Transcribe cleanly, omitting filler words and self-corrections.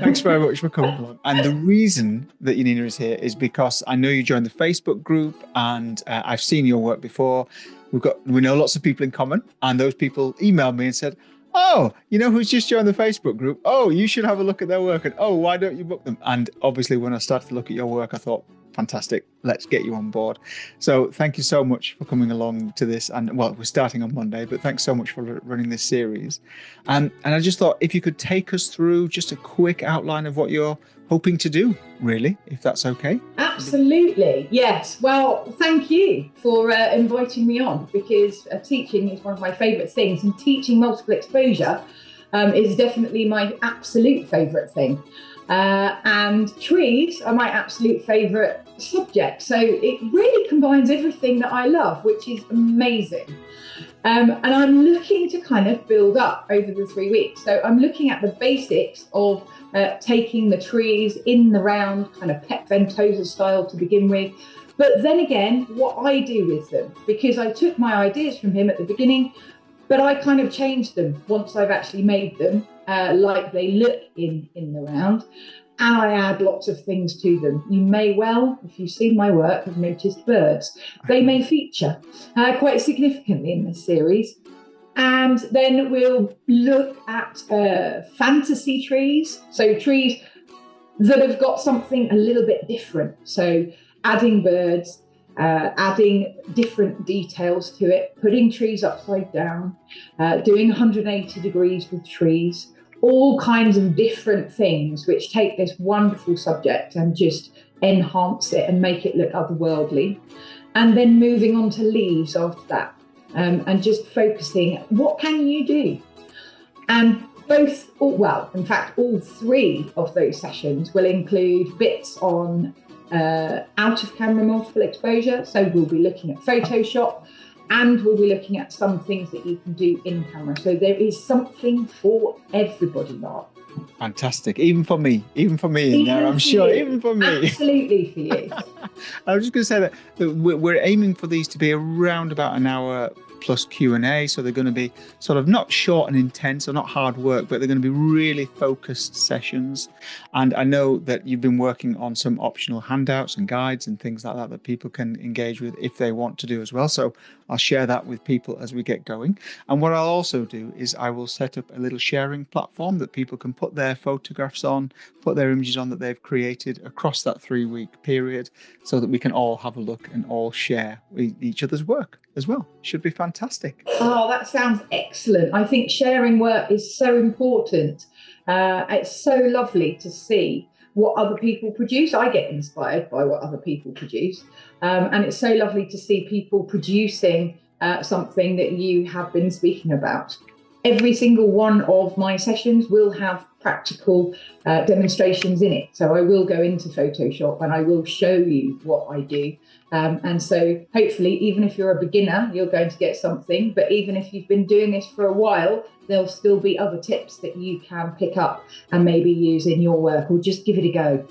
Thanks very much for coming along. And the reason that Janina is here is because I know you joined the Facebook group, and I've seen your work before. We know lots of people in common, and those people emailed me and said, "Oh, you know who's just joined the Facebook group? Oh, you should have a look at their work. And oh, why don't you book them?" And obviously, when I started to look at your work, I thought, fantastic, let's get you on board. So thank you so much for coming along to this. And well, we're starting on Monday, but thanks so much for running this series. And I just thought if you could take us through just a quick outline of what you're hoping to do, really, if that's okay. Absolutely, yes. Well, thank you for inviting me on, because teaching is one of my favourite things, and teaching multiple exposure is definitely my absolute favourite thing. And trees are my absolute favourite subject. So it really combines everything that I love, which is amazing. And I'm looking to kind of build up over the 3 weeks. So I'm looking at the basics of taking the trees in the round, kind of pet ventosa style to begin with. But then again, what I do with them, because I took my ideas from him at the beginning, but I kind of changed them once I've actually made them like they look in the round. And I add lots of things to them. You may well, if you've seen my work, have noticed birds. They may feature quite significantly in this series. And then we'll look at fantasy trees, so trees that have got something a little bit different. So adding birds, adding different details to it, putting trees upside down, doing 180 degrees with trees, all kinds of different things which take this wonderful subject and just enhance it and make it look otherworldly. And then moving on to leaves after that. And just focusing, what can you do? And all three of those sessions will include bits on out of camera multiple exposure. So we'll be looking at Photoshop, and we'll be looking at some things that you can do in camera. So there is something for everybody, Mark. Fantastic. Even for me in there, I'm sure. Even for me. Absolutely for you. I was just going to say that we're aiming for these to be around about an hour plus Q&A. So they're going to be sort of not short and intense or not hard work, but they're going to be really focused sessions. And I know that you've been working on some optional handouts and guides and things like that that people can engage with if they want to do as well. So I'll share that with people as we get going. And what I'll also do is I will set up a little sharing platform that people can put their photographs on, put their images on that they've created across that 3-week period, so that we can all have a look and all share each other's work as well. Should be fantastic. Oh, that sounds excellent. I think sharing work is so important. It's so lovely to see what other people produce. I get inspired by what other people produce. And it's so lovely to see people producing something that you have been speaking about. Every single one of my sessions will have practical demonstrations in it. So I will go into Photoshop and I will show you what I do. And so hopefully, even if you're a beginner, you're going to get something. But even if you've been doing this for a while, there'll still be other tips that you can pick up and maybe use in your work, or just give it a go.